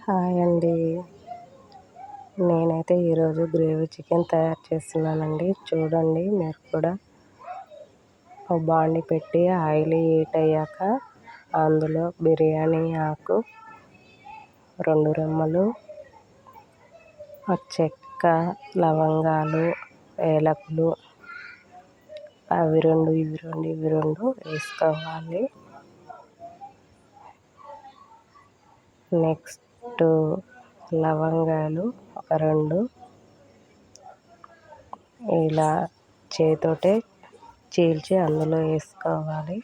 Hi అండి. నేనైతే ఈరోజు గ్రేవీ చికెన్ తయారు చేస్తున్నానండి. చూడండి మీరు కూడా. ఒక బాండి పెట్టి ఆయిల్ హీట్ అయ్యాక అందులో బిర్యానీ ఆకు, 2 రెమ్మలు, చెక్క, లవంగాలు, ఏలకులు అవి 2 ఇవి 2 వేసుకోవాలి. నెక్స్ట్ లవంగాలు ఒక 2 ఇలా చేతితోటే చీల్చి అందులో వేసుకోవాలి.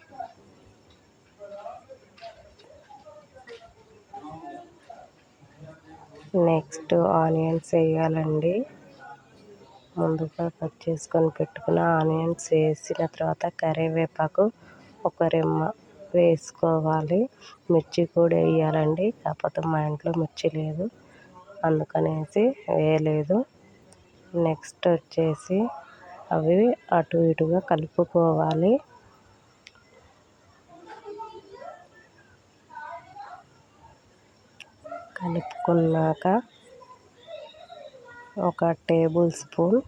నెక్స్ట్ ఆనియన్స్ వేయాలండి. ముందుగా కట్ చేసుకొని పెట్టుకున్న ఆనియన్స్ వేసిన తర్వాత కరివేపాకు ఒక రెమ్మ వేసుకోవాలి. మిర్చి కూడా వేయాలండి, కాకపోతే మా ఇంట్లో మిర్చి లేదు అందుకనేసి వేయలేదు. నెక్స్ట్ వచ్చేసి అవి అటు ఇటుగా కలుపుకోవాలి. కలుపుకున్నాక ఒక టేబుల్ స్పూన్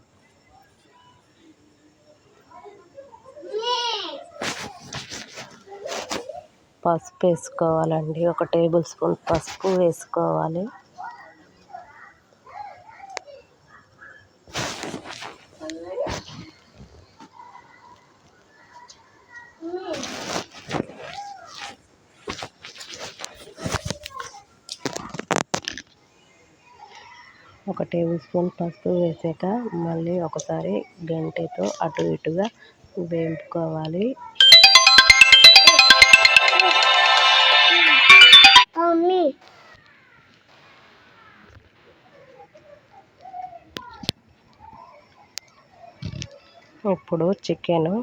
పసుపు వేసుకోవాలండి. ఒక టేబుల్ స్పూన్ పసుపు వేసుకోవాలి. ఒక టేబుల్ స్పూన్ పసుపు వేసాక మళ్ళీ ఒకసారి గంటెతో అటు ఇటుగా వేపుకోవాలి. ఇప్పుడు చికెన్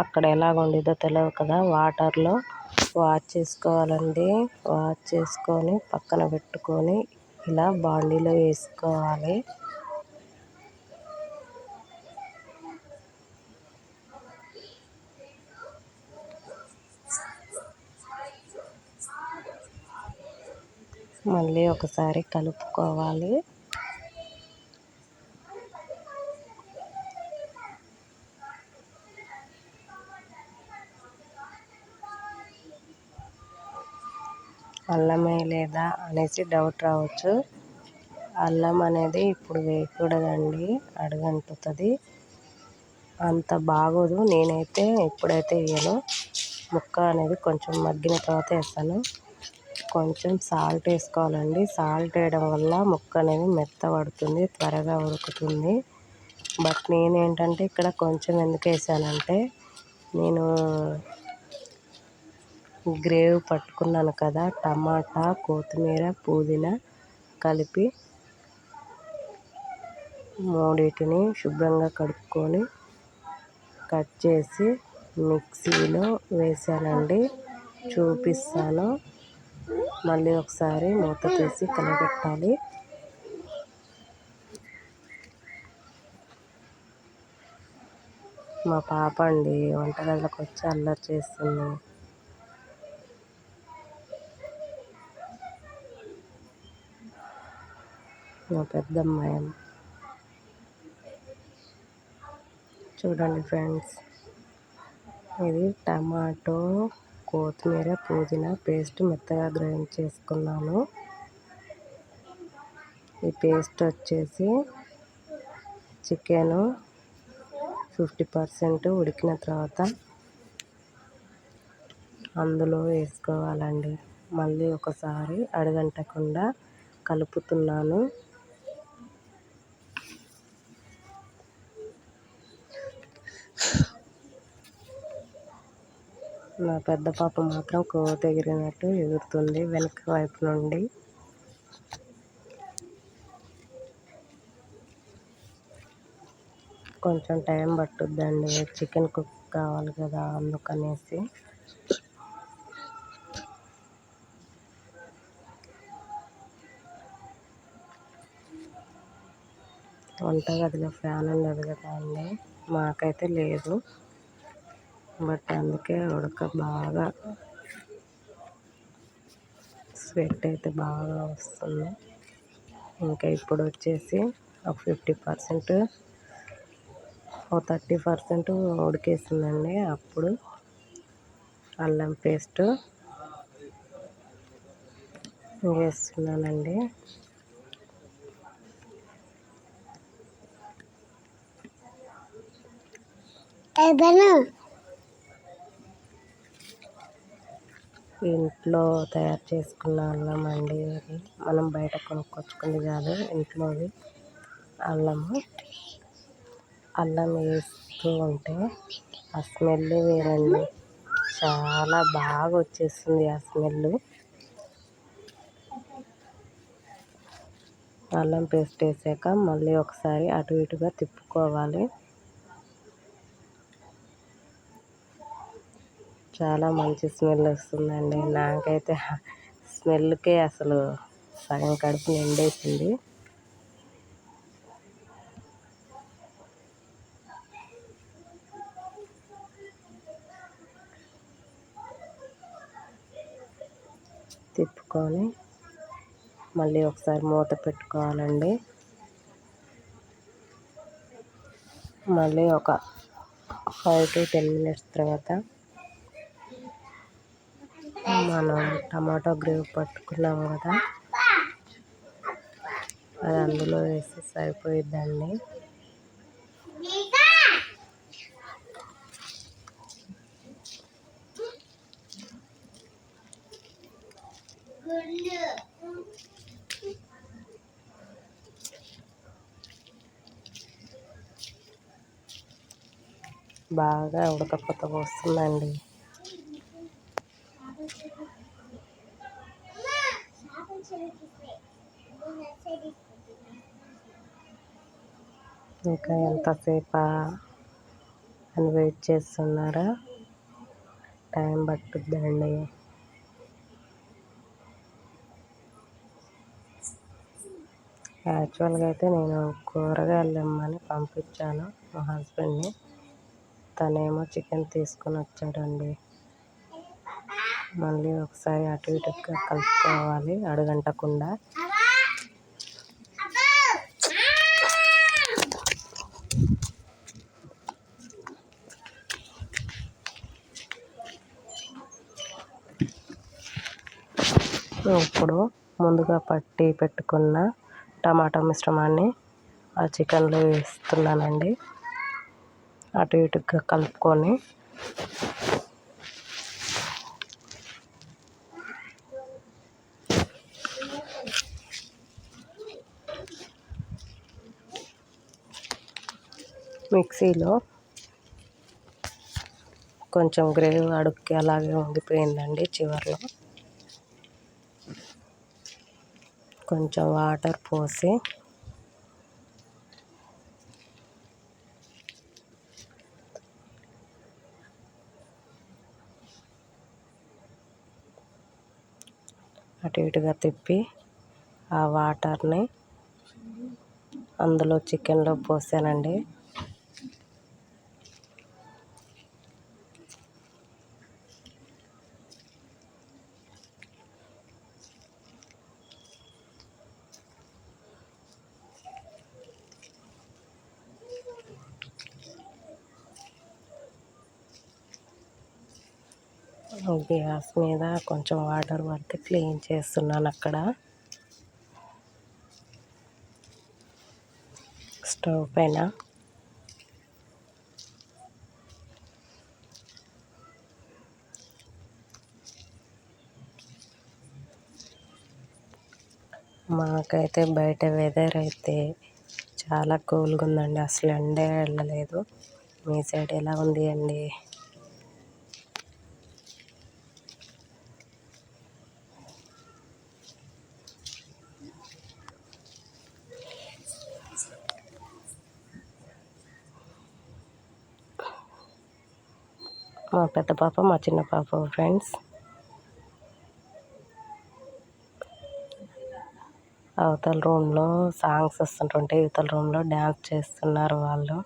అక్కడ ఎలా వండిదో తెలియదు కదా, వాటర్లో వాష్ చేసుకోవాలండి. వాష్ చేసుకొని పక్కన పెట్టుకొని ఇలా బాండీలో వేసుకోవాలి. మళ్ళీ ఒకసారి కలుపుకోవాలి. అల్లమే లేదా అనేసి డౌట్ రావచ్చు. అల్లం అనేది ఇప్పుడు వేయకూడదండి, అడుగంటుతుంది, అంత బాగోదు. నేనైతే ఇప్పుడైతే వేయను. ముక్క అనేది కొంచెం మగ్గిన తర్వాత వేస్తాను. కొంచెం సాల్ట్ వేసుకోవాలండి. సాల్ట్ వేయడం వల్ల ముక్క అనేది మెత్తబడుతుంది, త్వరగా ఉడుకుతుంది. బట్ నేనేంటంటే ఇక్కడ కొంచెం ఎందుకు వేసానంటే, నేను గ్రేవీ పట్టుకున్నాను కదా, టమాటా, కొత్తిమీర, పుదీనా కలిపి మూడింటిని శుభ్రంగా కడుక్కొని కట్ చేసి మిక్సీలో వేసానండి. చూపిస్తాను. మళ్ళీ ఒకసారి మూత తీసి కలబెట్టాలి. మా పాప అండి వంటగదిలోకి వచ్చి అల్లరి చేస్తుంది. మా పెద్దమ్మాయి. చూడండి ఫ్రెండ్స్, ఇది టమాటో, కొత్తిమీర, పుదీనా పేస్ట్ మెత్తగా గ్రైండ్ చేసుకున్నాను. ఈ పేస్ట్ వచ్చేసి చికెను 50% ఉడికిన తర్వాత అందులో వేసుకోవాలండి. మళ్ళీ ఒకసారి అడుగంటకుండా కలుపుతున్నాను. నా పెద్ద పాప మాత్రం కోత ఎగిరినట్టు ఎగురుతుంది వెనక వైపు నుండి. కొంచెం టైం పట్టుద్దండి, చికెన్ కుక్ కావాలి కదా, అందుకనేసి. వంటగదిలో ఫ్యాన్ ఉండదు కదా అండి, మాకైతే లేదు. బట్ అందుకే బాగా స్వెట్ అయితే బాగా వస్తుంది. ఇంకా ఇప్పుడు వచ్చేసి ఒక 50%, ఒక 30% ఉడికేసిందండి. అప్పుడు అల్లం పేస్ట్ వేస్తున్నానండి. ఇంట్లో తయారు చేసుకున్న అల్లం అండి. అది మనం బయట కొనుక్కొచ్చుకుంది కాదు, ఇంట్లోది అల్లం వేస్తూ ఉంటే ఆ స్మెల్ వేరండి. చాలా బాగా వచ్చేస్తుంది ఆ స్మెల్. అల్లం పేస్ట్ వేసాక మళ్ళీ ఒకసారి అటు ఇటుగా తిప్పుకోవాలి. చాలా మంచి స్మెల్ వస్తుందండి. నాకైతే స్మెల్కే అసలు సగం కడుపు నిండేసింది. తిప్పుకొని మళ్ళీ ఒకసారి మూత పెట్టుకోవాలండి. మళ్ళీ ఒక 5 to 10 minutes తర్వాత మనం టమాటో గ్రేవీ పట్టుకున్నాం కదా, అది అందులో వేసి సరిపోయిద్దండి. బాగా ఉడకపోత వస్తుందండి. ఇంకా ఎంతసేపా అని వెయిట్ చేస్తున్నారా? టైం పట్టుద్దండి. యాక్చువల్గా అయితే నేను కూరగాయలు తెమ్మని పంపించాను మా హస్బెండ్ని. తనేమో చికెన్ తీసుకొని వచ్చాడండి. మళ్ళీ ఒకసారి అటు ఇటుగా కలుపుకోవాలి అడుగంటకుండా. ఇప్పుడు ముందుగా పట్టి పెట్టుకున్న టమాటా మిశ్రమాన్ని ఆ చికెన్లో వేస్తున్నానండి. అటు ఇటుగా కలుపుకొని మిక్సీలో కొంచెం గ్రేవీ అడుక్కి అలాగే ఉండిపోయిందండి. చివరిలో కొంచెం వాటర్ పోసి అటు ఇటుగా తిప్పి ఆ వాటర్ని అందులో చికెన్లో పోసానండి. గ్యాస్ మీద కొంచెం వాటర్ పడితే క్లీన్ చేస్తున్నాను అక్కడ. స్టవ్ పైన మాకైతే బయట వెదర్ అయితే చాలా కూల్గా ఉందండి. అసలు ఎండే వెళ్ళలేదు. మీ సైడ్ ఎలా ఉంది అండి? మా పెద్ద పాప, మా చిన్న పాప ఫ్రెండ్స్. అవతల రూమ్లో సాంగ్స్ వస్తుంటుంటే ఇవతల రూమ్లో డ్యాన్స్ చేస్తున్నారు వాళ్ళు.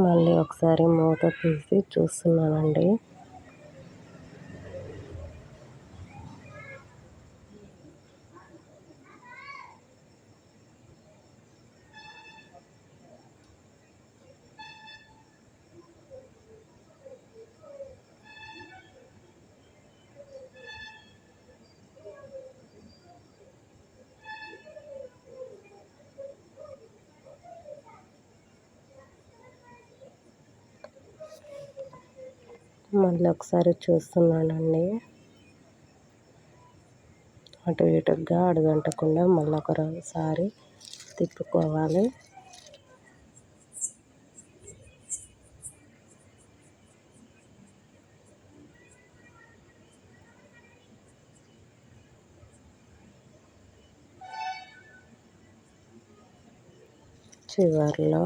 మళ్ళీ ఒకసారి మూత తీసి చూస్తున్నానండి. మళ్ళీ ఒకసారి చూస్తున్నానండి. అటు ఇటుగా అడుగంటకుండా మళ్ళీ ఒకసారి తిప్పుకోవాలి. చివర్లో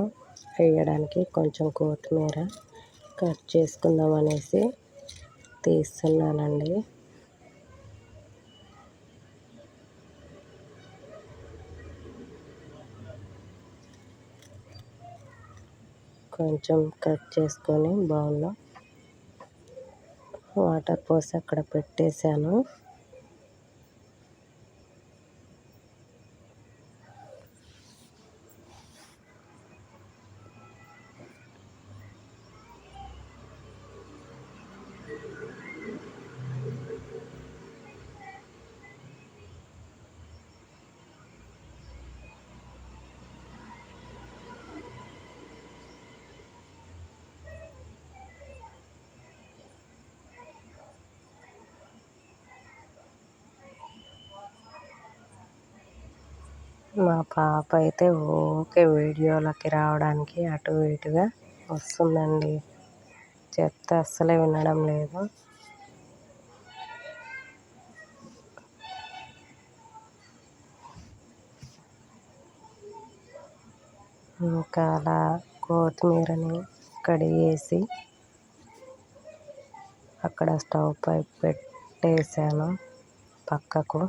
వేయడానికి కొంచెం కొత్తిమీర కట్ చేసుకుందాం అనేసి తీస్తున్నానండి. కొంచెం కట్ చేసుకొని బౌల్లో వాటర్ పోసి అక్కడ పెట్టేశాను. మా పాప అయితే ఓకే వీడియోలోకి రావడానికి అటు ఇటుగా వస్తుందండి. చెప్తే అస్సలే వినడం లేదు. ఇంకా అలా కొత్తిమీరని కడిగేసి అక్కడ స్టవ్ పై పెట్టేశాను పక్కకు.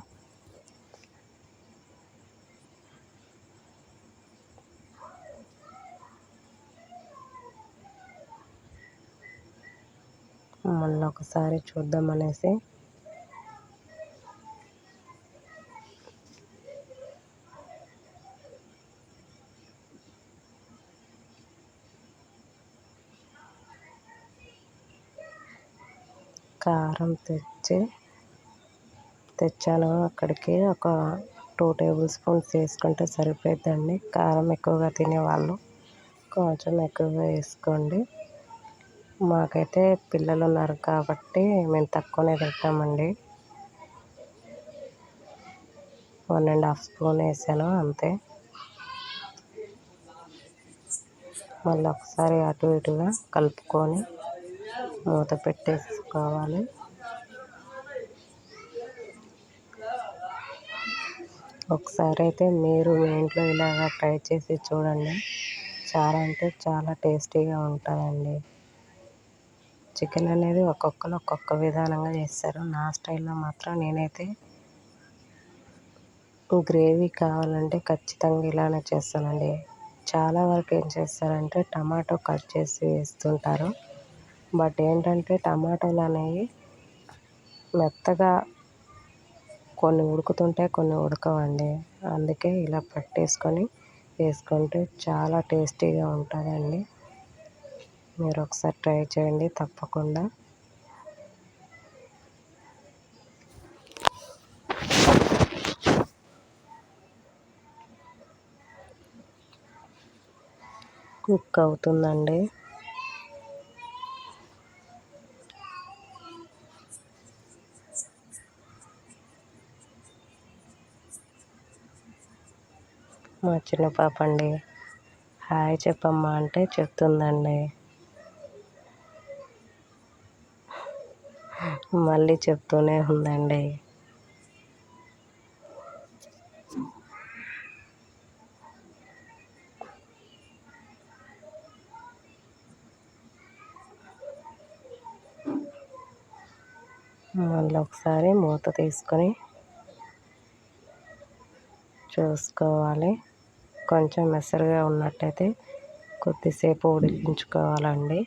మళ్ళీ ఒకసారి చూద్దామనేసి కారం తెచ్చాను. అక్కడికి ఒక 2 టేబుల్ స్పూన్స్ వేసుకుంటే సరిపోద్దండి. కారం ఎక్కువగా తినేవాళ్ళు కొంచెం ఎక్కువగా వేసుకోండి. మాకైతే పిల్లలు ఉన్నారు కాబట్టి మేము తక్కువనే తింటామండి. 1½ స్పూన్ వేసాను అంతే. మళ్ళీ ఒకసారి అటు ఇటుగా కలుపుకొని మూత పెట్టేసుకోవాలి. ఒకసారి అయితే మీరు మీ ఇంట్లో ఇలాగ ట్రై చేసి చూడండి. చాలా అంటే చాలా టేస్టీగా ఉంటుందండి. చికెన్ అనేది ఒక్కొక్కరు ఒక్కొక్క విధానంగా చేస్తారు. నా స్టైల్లో మాత్రం నేనైతే గ్రేవీ కావాలంటే ఖచ్చితంగా ఇలానే చేస్తానండి. చాలా వరకు ఏం చేస్తారంటే టమాటో కట్ చేసి వేస్తుంటారు. బట్ ఏంటంటే టమాటాలు అనేవి మెత్తగా కొన్ని ఉడుకుతుంటాయి, కొన్ని ఉడకవండి. అందుకే ఇలా పట్టేసుకొని వేసుకుంటే చాలా టేస్టీగా ఉంటుందండి. మీరు ఒకసారి ట్రై చేయండి తప్పకుండా. కుక్ అవుతుందండి. మా చిన్న పాప అండి హాయ్ చెప్పమ్మా అంటే చెప్తుందండి. మళ్ళీ చెప్తూనే ఉందండి. మళ్ళీ ఒకసారి మూత తీసుకొని చూసుకోవాలి. కొంచెం మెసరుగా ఉన్నట్టయితే కొద్దిసేపు ఉడికించుకోవాలండి.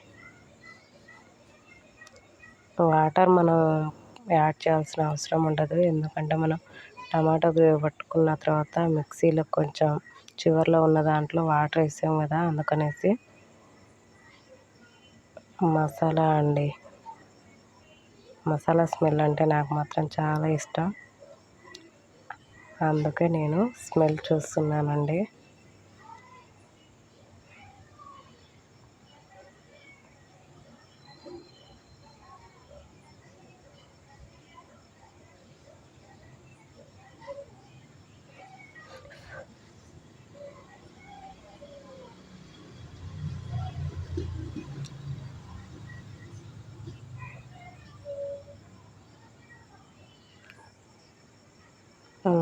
వాటర్ మనం యాడ్ చేయాల్సిన అవసరం ఉండదు, ఎందుకంటే మనం టమాటో గ్రేవీ పట్టుకున్న తర్వాత మిక్సీలో కొంచెం చివరిలో ఉన్న దాంట్లో వాటర్ వేసాం కదా, అందుకనేసి. మసాలా అండి, మసాలా స్మెల్ అంటే నాకు మాత్రం చాలా ఇష్టం, అందుకే నేను స్మెల్ చూస్తున్నానండి.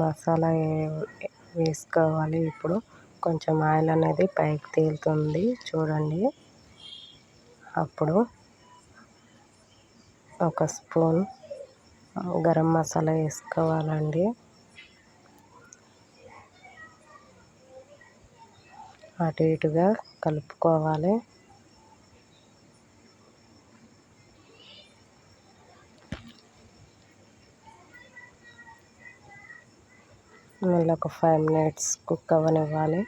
మసాలా వేసుకోవాలి. ఇప్పుడు కొంచెం ఆయిల్ అనేది పైకి తేలుతుంది చూడండి. అప్పుడు ఒక స్పూన్ గరం మసాలా వేసుకోవాలండి. అటు ఇటుగా కలుపుకోవాలి. మళ్ళీ ఒక 5 minutes కుక్ అవ్వనివ్వాలి.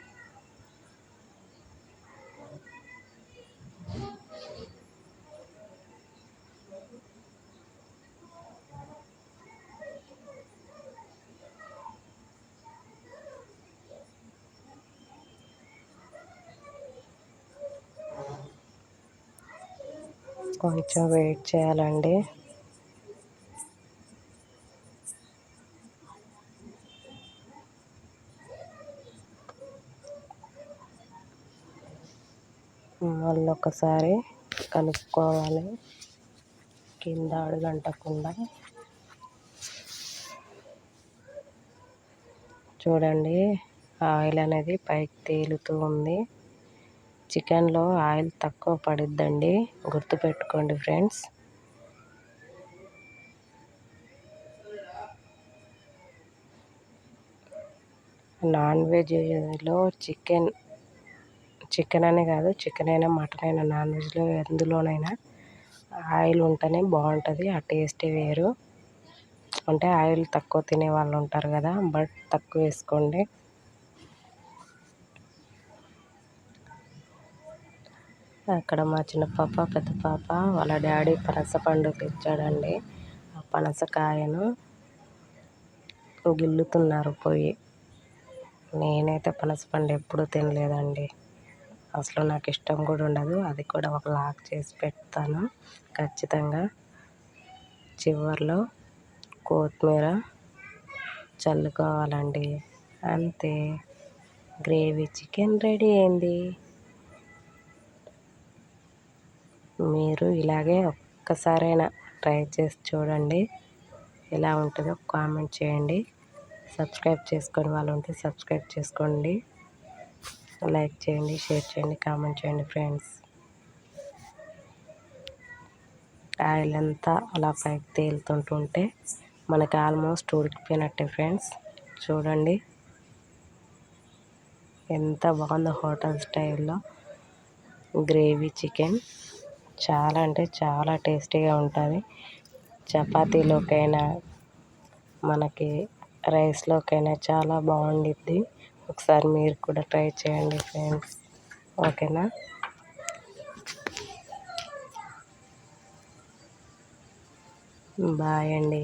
కొంచెం వెయిట్ చేయాలండి. మళ్ళీ ఒకసారి కలుపుకోవాలి, కింద అడుగంటకుండా. చూడండి, ఆయిల్ అనేది పైకి తేలుతూ ఉంది. చికెన్లో ఆయిల్ తక్కువ పడిద్దండి, గుర్తుపెట్టుకోండి ఫ్రెండ్స్. నాన్ వెజ్లో చికెన్ అనే కాదు, చికెన్ అయినా మటన్ అయినా నాన్ వెజ్లో ఎందులోనైనా ఆయిల్ ఉంటేనే బాగుంటుంది, ఆ టేస్టే వేరు. అంటే ఆయిల్ తక్కువ తినే వాళ్ళు ఉంటారు కదా, బట్ తక్కువ వేసుకోండి. అక్కడ మా చిన్న పాప పెద్ద పాప వాళ్ళ డాడీ పనసపండు తెచ్చాడండి. ఆ పనసకాయను గిల్లుతున్నారు పోయి. నేనైతే పనసపండు ఎప్పుడూ తినలేదండి, అసలు నాకు ఇష్టం కూడా ఉండదు. అది కూడా ఒక లాగ్ చేసి పెడతాను ఖచ్చితంగా. చివర్లో కొత్తిమీర చల్లుకోవాలండి, అంతే. గ్రేవీ చికెన్ రెడీ అయింది. మీరు ఇలాగే ఒక్కసారైనా ట్రై చేసి చూడండి, ఎలా ఉంటుందో కామెంట్ చేయండి. సబ్స్క్రైబ్ చేసుకొని వాళ్ళు ఉంటే సబ్స్క్రైబ్ చేసుకోండి, లైక్ చేయండి, షేర్ చేయండి, కామెంట్ చేయండి ఫ్రెండ్స్. ఆయిల్ అంతా అలా పైకి తేలుతుంటుంటే మనకి ఆల్మోస్ట్ ఉడికిపోయినట్టే ఫ్రెండ్స్. చూడండి ఎంత బాగుందో, హోటల్ స్టైల్లో గ్రేవీ చికెన్. చాలా అంటే చాలా టేస్టీగా ఉంటుంది. చపాతీలోకైనా మనకి రైస్లోకైనా చాలా బాగుండిద్ది. ఒకసారి మీరు కూడా ట్రై చేయండి ఫ్రెండ్స్, ఓకేనా. బాయ్ అండి.